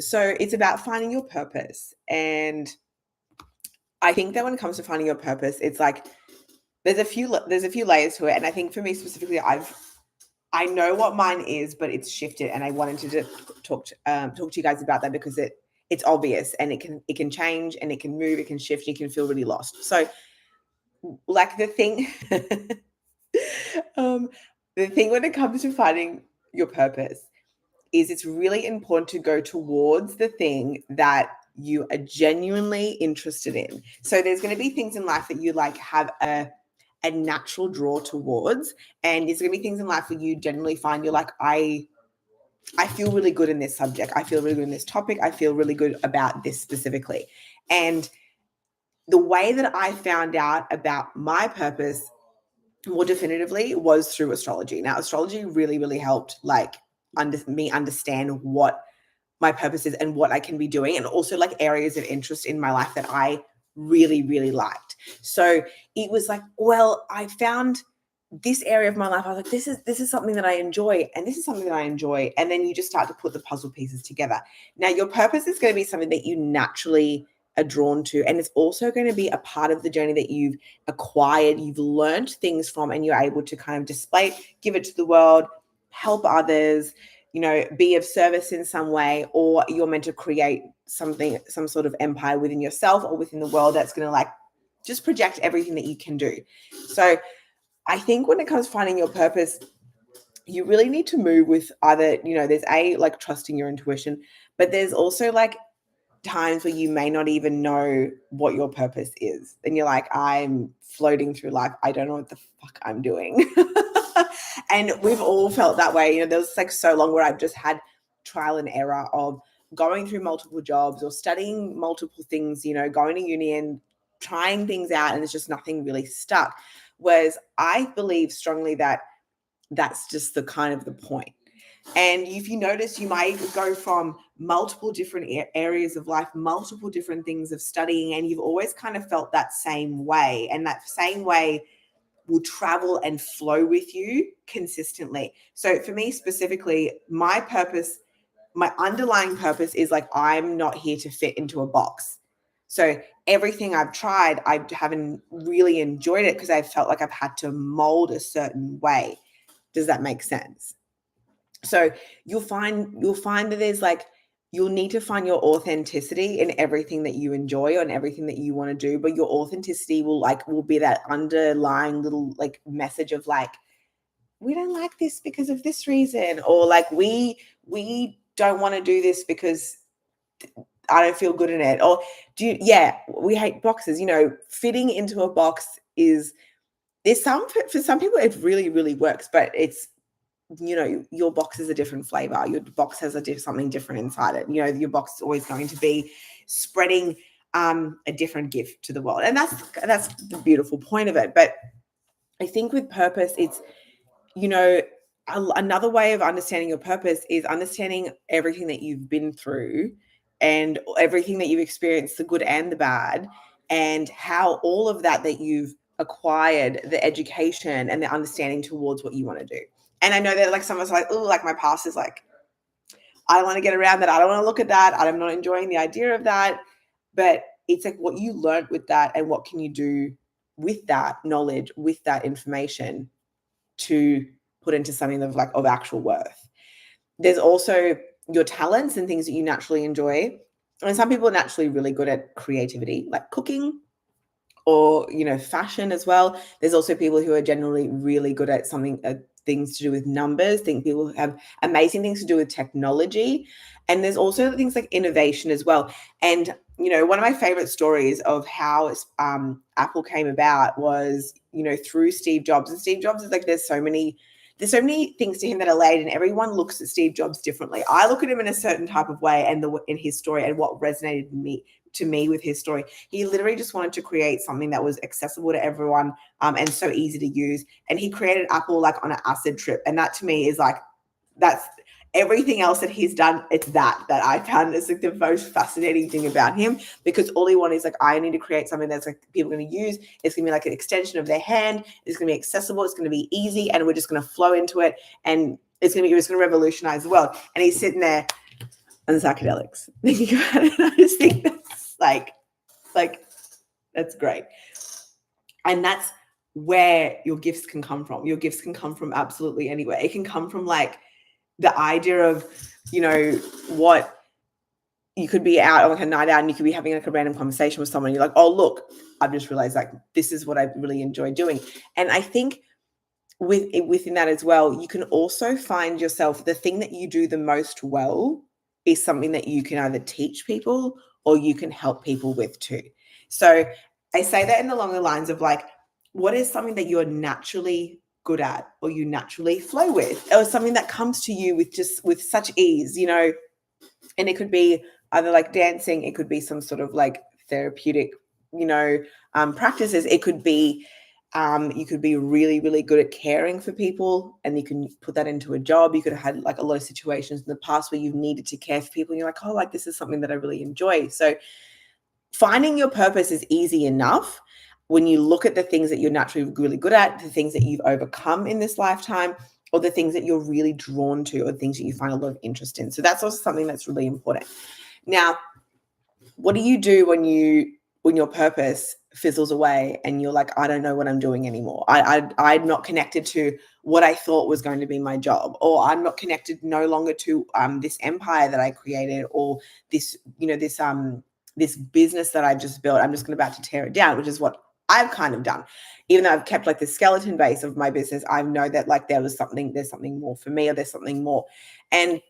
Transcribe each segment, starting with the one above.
So it's about finding your purpose. And I think that when it comes to finding your purpose, it's like there's a few layers to it. And I think for me specifically, I know what mine is, but it's shifted, and I wanted to talk to you guys about that because it's obvious, and it can change, and it can move, it can shift, you can feel really lost. So like the thing the thing when it comes to finding your purpose is it's really important to go towards the thing that you are genuinely interested in. So there's going to be things in life that you like have a natural draw towards, and there's going to be things in life where you generally find you're like, I feel really good in this subject, I feel really good in this topic, I feel really good about this specifically. And the way that I found out about my purpose more definitively was through astrology. Now, astrology really, really helped me understand what my purpose is and what I can be doing, and also like areas of interest in my life that I really, really liked. So it was like, well, I found this area of my life. I was like, this is something that I enjoy, and this is something that I enjoy. And then you just start to put the puzzle pieces together. Now, your purpose is going to be something that you naturally are drawn to, and it's also going to be a part of the journey that you've acquired, you've learned things from, and you're able to kind of display, give it to the world, help others, be of service in some way, or you're meant to create some sort of empire within yourself or within the world that's going to just project everything that you can do. So I think when it comes to finding your purpose, you really need to move with either, there's trusting your intuition, but there's also times where you may not even know what your purpose is. And you're like, I'm floating through life, I don't know what the fuck I'm doing. And we've all felt that way. There was so long where I've just had trial and error of going through multiple jobs or studying multiple things, going to uni and trying things out, and it's just nothing really stuck. Whereas I believe strongly that that's just the kind of the point. And if you notice, you might go from multiple different areas of life, multiple different things of studying, and you've always kind of felt that same way. And that same way will travel and flow with you consistently. So for me specifically, my purpose, my underlying purpose is I'm not here to fit into a box. So everything I've tried, I haven't really enjoyed it because I felt like I've had to mold a certain way. Does that make sense? So you'll find that there's you'll need to find your authenticity in everything that you enjoy and everything that you want to do, but your authenticity will be that underlying little message of we don't like this because of this reason, or we don't want to do this because I don't feel good in it, or we hate boxes. Fitting into a box for some people it really, really works, but it's, your box is a different flavor. Your box has something different inside it. Your box is always going to be spreading a different gift to the world. And that's the beautiful point of it. But I think with purpose, it's, another way of understanding your purpose is understanding everything that you've been through and everything that you've experienced, the good and the bad, and how all of that you've acquired, the education and the understanding towards what you want to do. And I know that some of us are my past is I don't want to get around that. I don't want to look at that. I'm not enjoying the idea of that. But it's what you learned with that, and what can you do with that knowledge, with that information to put into something of actual worth. There's also your talents and things that you naturally enjoy. And some people are naturally really good at creativity, like cooking, or fashion as well. There's also people who are generally really good at things to do with numbers. Think people who have amazing things to do with technology. And there's also things like innovation as well. And one of my favorite stories of how Apple came about was through Steve Jobs. And Steve Jobs is there's so many things to him that are laid, and everyone looks at Steve Jobs differently. I look at him in a certain type of way, and in his story, and what resonated to me with his story, he literally just wanted to create something that was accessible to everyone, and so easy to use. And he created Apple on an acid trip. And that to me is that's everything else that he's done. It's that I found is the most fascinating thing about him, because all he wanted is I need to create something that's people are going to use. It's going to be an extension of their hand. It's going to be accessible. It's going to be easy, and we're just going to flow into it. And it's going to revolutionize the world. And he's sitting there and the psychedelics. Thinking about it, I just think that's like that's great. And that's where your gifts can come from. Your gifts can come from absolutely anywhere. It can come from like the idea of, what you could be out on like a night out and you could be having like a random conversation with someone. You're like, oh, look, I've just realized like this is what I really enjoy doing. And I think within that as well, you can also find yourself, the thing that you do the most well is something that you can either teach people or you can help people with too. So I say that along the lines of like, what is something that you're naturally good at or you naturally flow with, or something that comes to you with such ease, and it could be either like dancing, it could be some sort of like therapeutic, practices. It could be, you could be really, really good at caring for people and you can put that into a job. You could have had like a lot of situations in the past where you've needed to care for people and you're like, oh, like this is something that I really enjoy. So finding your purpose is easy enough when you look at the things that you're naturally really good at, the things that you've overcome in this lifetime, or the things that you're really drawn to, or things that you find a lot of interest in. So that's also something that's really important. Now, what do you do when your purpose fizzles away and you're like, I don't know what I'm doing anymore. I'm not connected to what I thought was going to be my job, or I'm not connected no longer to this empire that I created, or this, this business that I just built. I'm just about to tear it down, which is what I've kind of done. Even though I've kept like the skeleton base of my business, I know that like there's something more for me, or there's something more. And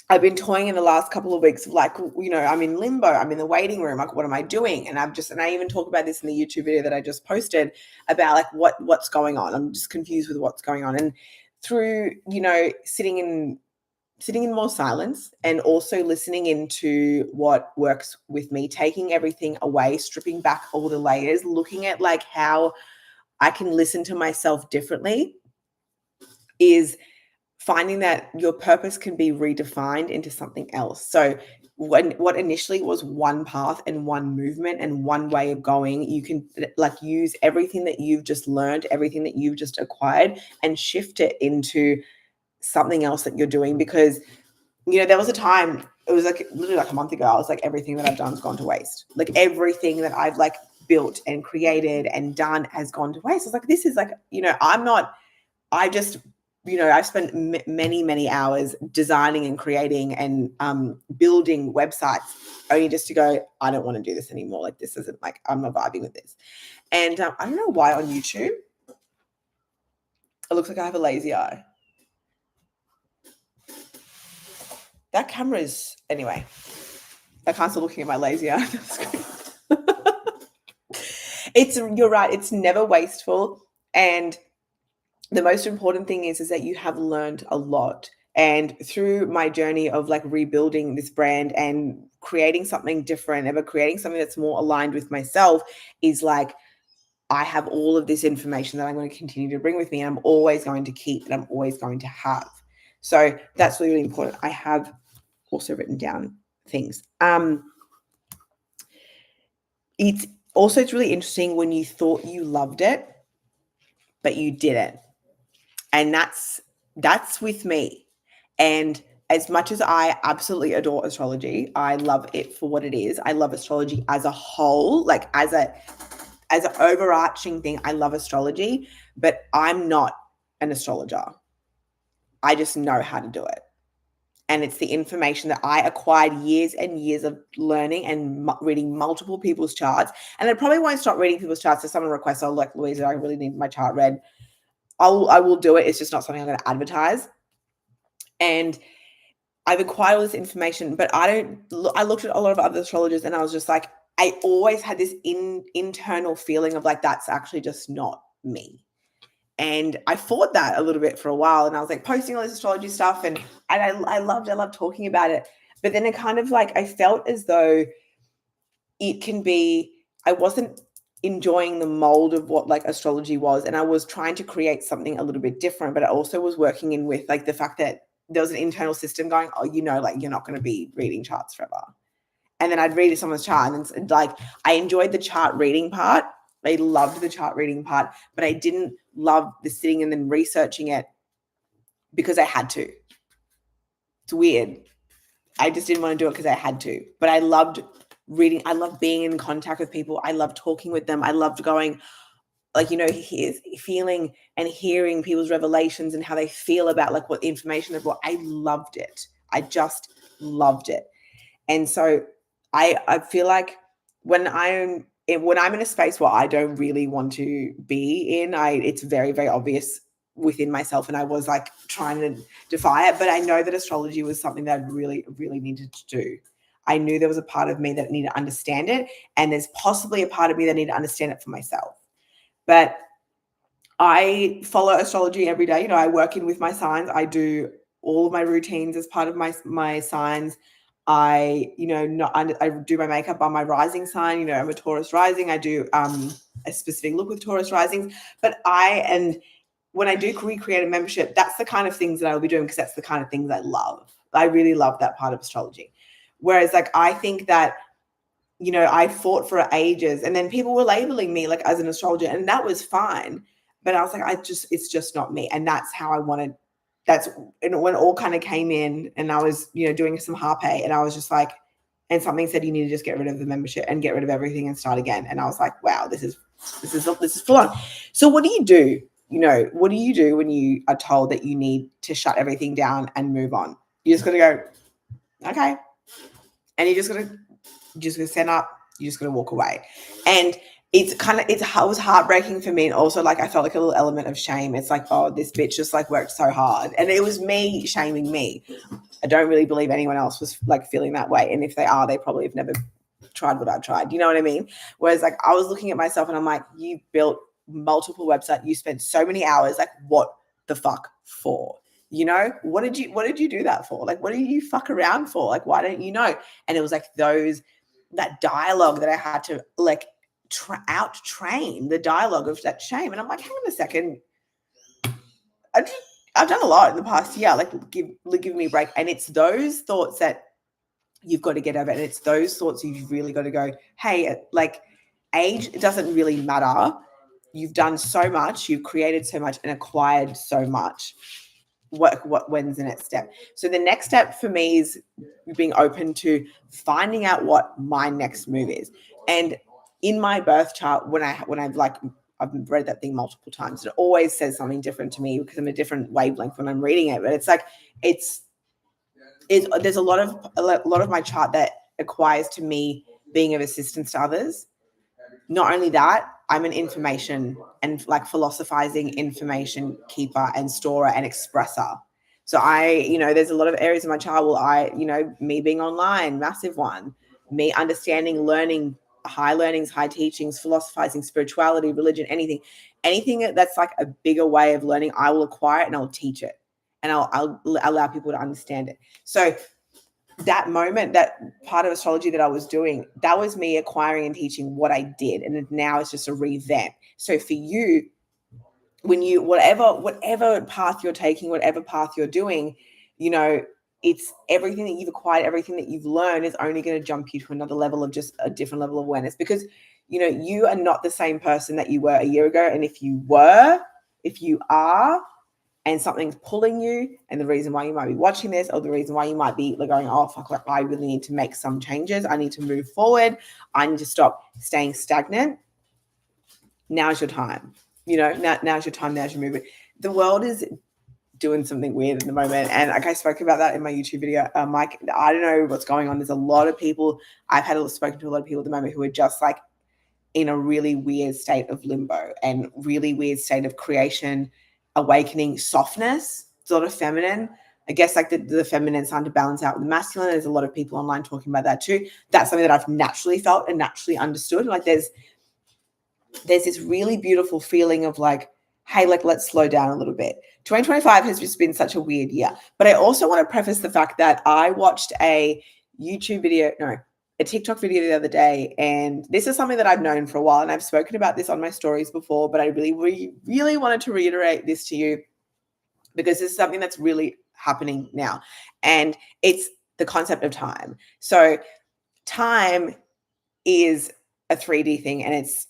I've been toying in the last couple of weeks of like, I'm in limbo, I'm in the waiting room. Like, what am I doing? And I even talk about this in the YouTube video that I just posted about like what's going on. I'm just confused with what's going on. And through, sitting in more silence and also listening into what works with me, taking everything away, stripping back all the layers, looking at like how I can listen to myself differently, is finding that your purpose can be redefined into something else. So what initially was one path and one movement and one way of going, you can like use everything that you've just learned, everything that you've just acquired, and shift it into something else that you're doing. Because there was a time, it was like literally like a month ago, I was like, everything that I've done has gone to waste. Like everything that I've like built and created and done has gone to waste. I was like, this is like, I've spent many, many hours designing and creating and building websites only just to go, I don't want to do this anymore. Like, this isn't like, I'm not vibing with this. And I don't know why on YouTube, it looks like I have a lazy eye. That camera is, anyway, I can't stop looking at my lazy eye. You're right. It's never wasteful. And the most important thing is that you have learned a lot. And through my journey of like rebuilding this brand and creating something different, ever creating something that's more aligned with myself, is like, I have all of this information that I'm going to continue to bring with me, and I'm always going to keep, and I'm always going to have. So that's really important. I have also written down things. It's really interesting when you thought you loved it, but you didn't. And that's with me. And as much as I absolutely adore astrology, I love it for what it is. I love astrology as a whole, like as an overarching thing. I love astrology, but I'm not an astrologer. I just know how to do it. And it's the information that I acquired years and years of learning and reading multiple people's charts. And I probably won't stop reading people's charts. If someone requests, oh, like, Louisa, I really need my chart read, I will do it. It's just not something I'm going to advertise. And I've acquired all this information, but I looked at a lot of other astrologers and I was just like, I always had this internal feeling of like, that's actually just not me. And I fought that a little bit for a while, and I was like posting all this astrology stuff, and I loved talking about it. But then it kind of like, I felt as though it can be, I wasn't enjoying the mold of what like astrology was, and I was trying to create something a little bit different, but I also was working in with like the fact that there was an internal system going, oh, like you're not going to be reading charts forever. And then I'd read someone's chart, and like I enjoyed the chart reading part. I loved the chart reading part, but I didn't love the sitting and then researching it because I had to. It's weird. I just didn't want to do it because I had to. But I loved reading. I loved being in contact with people. I loved talking with them. I loved going, like, feeling and hearing people's revelations and how they feel about like what information they've got. I loved it. I just loved it. And so I feel like when I'm in a space where I don't really want to be in, it's very, very obvious within myself. And I was like trying to defy it. But I know that astrology was something that I really, really needed to do. I knew there was a part of me that needed to understand it. And there's possibly a part of me that needed to understand it for myself. But I follow astrology every day. I work in with my signs. I do all of my routines as part of my signs. I do my makeup on my rising sign. I'm a Taurus rising. I do a specific look with Taurus risings. But when I do recreate a membership, that's the kind of things that I will be doing because that's the kind of things I love. I really love that part of astrology. Whereas like I think that I fought for ages, and then people were labeling me like as an astrologer, and that was fine. But I was like, it's just not me. And that's how I wanted. That's when it all kind of came in, and I was, doing some hapy, and I was just like, and something said, you need to just get rid of the membership and get rid of everything and start again. And I was like, wow, this is full on. So what do you do? What do you do when you are told that you need to shut everything down and move on? You just got to go, okay. And you just got to stand up, you just got to walk away. And it was heartbreaking for me. And also like, I felt like a little element of shame. It's like, oh, this bitch just like worked so hard. And it was me shaming me. I don't really believe anyone else was like feeling that way. And if they are, they probably have never tried what I've tried. You know what I mean? Whereas like, I was looking at myself and I'm like, you built multiple websites. You spent so many hours, like what the fuck for? What did you do that for? Like, what do you fuck around for? Like, why don't you know? And it was like that dialogue that I had to like out-train the dialogue of that shame. And I'm like, hang on a second. I've done a lot in the past year. Like, give me a break. And it's those thoughts that you've got to get over. And it's those thoughts you've really got to go, hey, like age doesn't really matter. You've done so much. You've created so much and acquired so much. When's the next step? So the next step for me is being open to finding out what my next move is. And in my birth chart, when I've read that thing multiple times, it always says something different to me because I'm a different wavelength when I'm reading it. But it's like there's a lot of my chart that acquires to me being of assistance to others. Not only that, I'm an information and like philosophizing information keeper and storer and expresser. So there's a lot of areas in my chart where me being online, massive one, me understanding, learning, high learnings, high teachings, philosophizing, spirituality, religion, anything that's like a bigger way of learning, I will acquire it and I'll teach it and I'll allow people to understand it. So that moment, that part of astrology that I was doing, that was me acquiring and teaching what I did. And now it's just a revamp. So for you, when you, whatever path you're taking, whatever path you're doing, it's everything that you've acquired, everything that you've learned is only going to jump you to another level of just a different level of awareness because, you are not the same person that you were a year ago. And if you are, and something's pulling you, and the reason why you might be watching this or the reason why you might be going, oh, fuck, like, I really need to make some changes. I need to move forward. I need to stop staying stagnant. Now's your time. Now's your time. Now's your movement. The world is doing something weird at the moment. And like I spoke about that in my YouTube video, Mike, I don't know what's going on. There's a lot of people. I've spoken to a lot of people at the moment who are just like in a really weird state of limbo and really weird state of creation, awakening, softness, sort of feminine. I guess like the feminine starting to balance out with the masculine. There's a lot of people online talking about that too. That's something that I've naturally felt and naturally understood. Like there's this really beautiful feeling of like, hey, like let's slow down a little bit. 2025 has just been such a weird year. But I also want to preface the fact that I watched a TikTok video the other day, and this is something that I've known for a while, and I've spoken about this on my stories before, but I really, really wanted to reiterate this to you because this is something that's really happening now, and it's the concept of time. So time is a 3D thing, and it's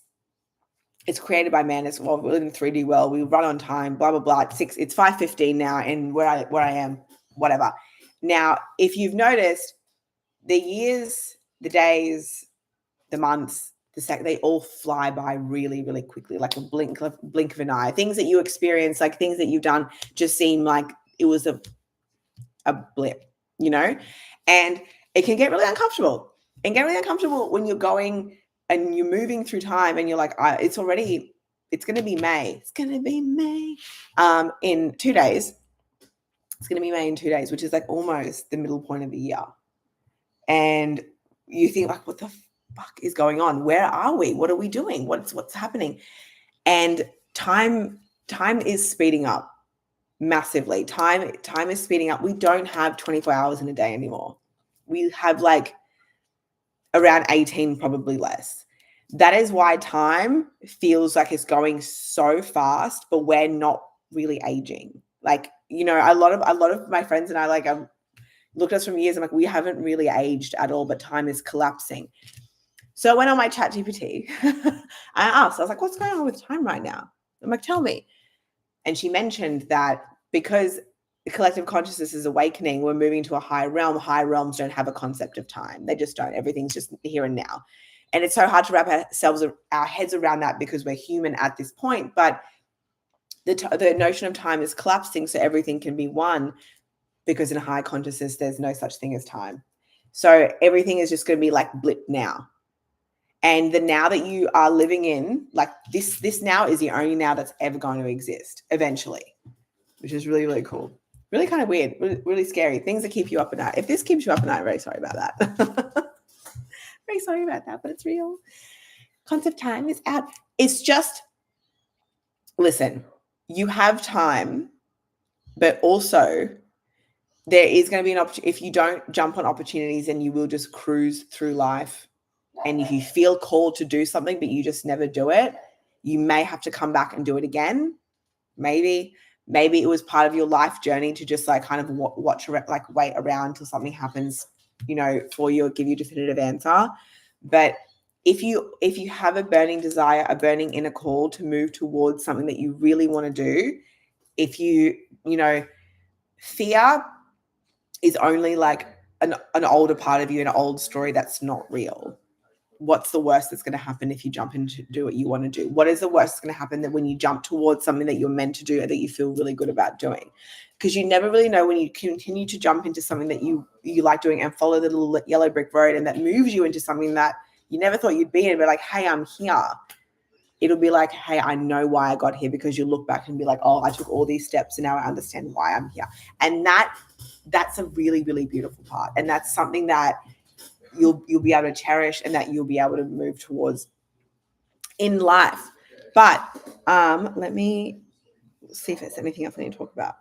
created by man as well. We live in 3D world. We run on time, blah, blah, blah. It's 5:15 now, and where I am, whatever. Now, if you've noticed, the years, the days, the months, they all fly by really, really quickly, like a blink of an eye. Things that you experience, like things that you've done, just seem like it was a blip, you know? And it can get really uncomfortable. And get really uncomfortable when you're going and you're moving through time and you're like, it's going to be May. It's going to be May in 2 days. It's going to be May in 2 days, which is like almost the middle point of the year. And you think like, what the fuck is going on? Where are we? What are we doing? What's happening? And time is speeding up massively. Time is speeding up. We don't have 24 hours in a day anymore. We have like around 18, probably less. That is why time feels like it's going so fast, but we're not really aging. Like, you know, a lot of my friends and I, like, I've looked at us from years. I'm like, we haven't really aged at all, but time is collapsing. So I went on my chat GPT. I was like, what's going on with time right now? I'm like, tell me. And she mentioned that because the collective consciousness is awakening, we're moving to a higher realm. Higher realms don't have a concept of time. They just don't. Everything's just here and now. And it's so hard to wrap our heads around that because we're human at this point. But the notion of time is collapsing, so everything can be one, because in a high consciousness, there's no such thing as time. So everything is just going to be like blip now. And the now that you are living in, like this now is the only now that's ever going to exist eventually, which is really, really cool. Really kind of weird, really, really scary. Things that keep you up at night. If this keeps you up at night, I'm very sorry about that. Very sorry about that, but it's real. Concept time is out. It's just, listen, you have time, but also there is going to be an opportunity. If you don't jump on opportunities, then you will just cruise through life. And if you feel called to do something, but you just never do it, you may have to come back and do it again. Maybe it was part of your life journey to just like kind of wait around till something happens, you know, for you, or give you a definitive answer. But if you have a burning desire, a burning inner call to move towards something that you really want to do, if you know, fear is only like an older part of you, an old story that's not real. What's the worst that's going to happen if you jump in to do what you want to do? What is the worst that's going to happen that when you jump towards something that you're meant to do and that you feel really good about doing? Because you never really know when you continue to jump into something that you like doing and follow the little yellow brick road, and that moves you into something that you never thought you'd be in, but like, hey, I'm here. It'll be like, hey, I know why I got here, because you look back and be like, oh, I took all these steps and now I understand why I'm here. And that's a really, really beautiful part. And that's something that you'll be able to cherish and that you'll be able to move towards in life. But let me see if there's anything else I need to talk about.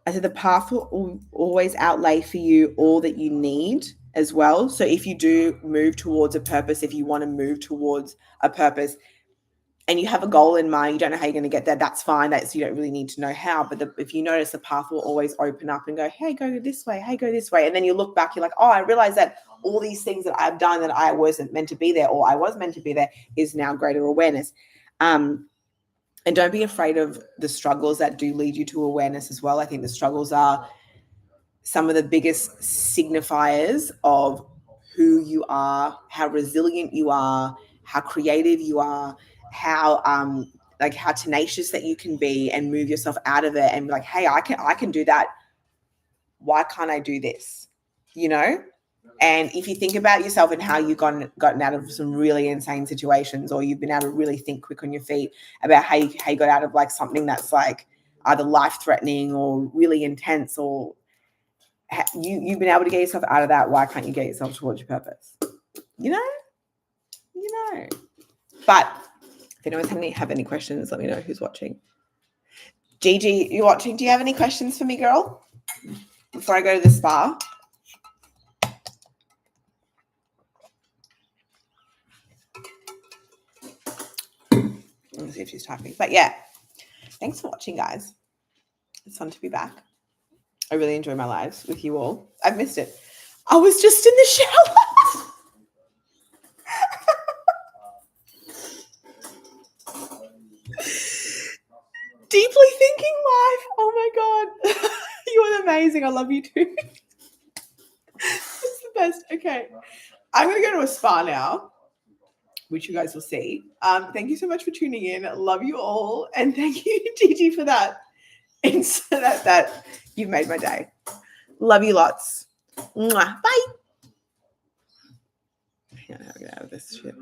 I said the path will always outlay for you all that you need as well. So if you do move towards a purpose, if you want to move towards a purpose and you have a goal in mind, you don't know how you're going to get there, that's fine. You don't really need to know how. But if you notice, the path will always open up and go, hey, go this way. Hey, go this way. And then you look back, you're like, oh, I realized that all these things that I've done that I wasn't meant to be there, or I was meant to be there, is now greater awareness. And don't be afraid of the struggles that do lead you to awareness as well. I think the struggles are some of the biggest signifiers of who you are, how resilient you are, how creative you are, how tenacious that you can be and move yourself out of it and be like, hey, I can do that. Why can't I do this? You know? And if you think about yourself and how you've gotten out of some really insane situations, or you've been able to really think quick on your feet about how you got out of like something that's like either life-threatening or really intense, or you've been able to get yourself out of that, why can't you get yourself towards your purpose? You know. But if anyone's have any questions, let me know who's watching. Gigi, you're watching. Do you have any questions for me, girl? Before I go to the spa? Let's see if she's typing. But yeah, thanks for watching, guys. It's fun to be back. I really enjoy my lives with you all. I've missed it. I was just in the shower. Deeply thinking life. Oh my God. You are amazing. I love you too. It's the best. Okay. I'm going to go to a spa now, which you guys will see. Thank you so much for tuning in. Love you all. And thank you, Gigi, for that. And so that you've made my day. Love you lots. Mwah. Bye. I can't get out of this shit.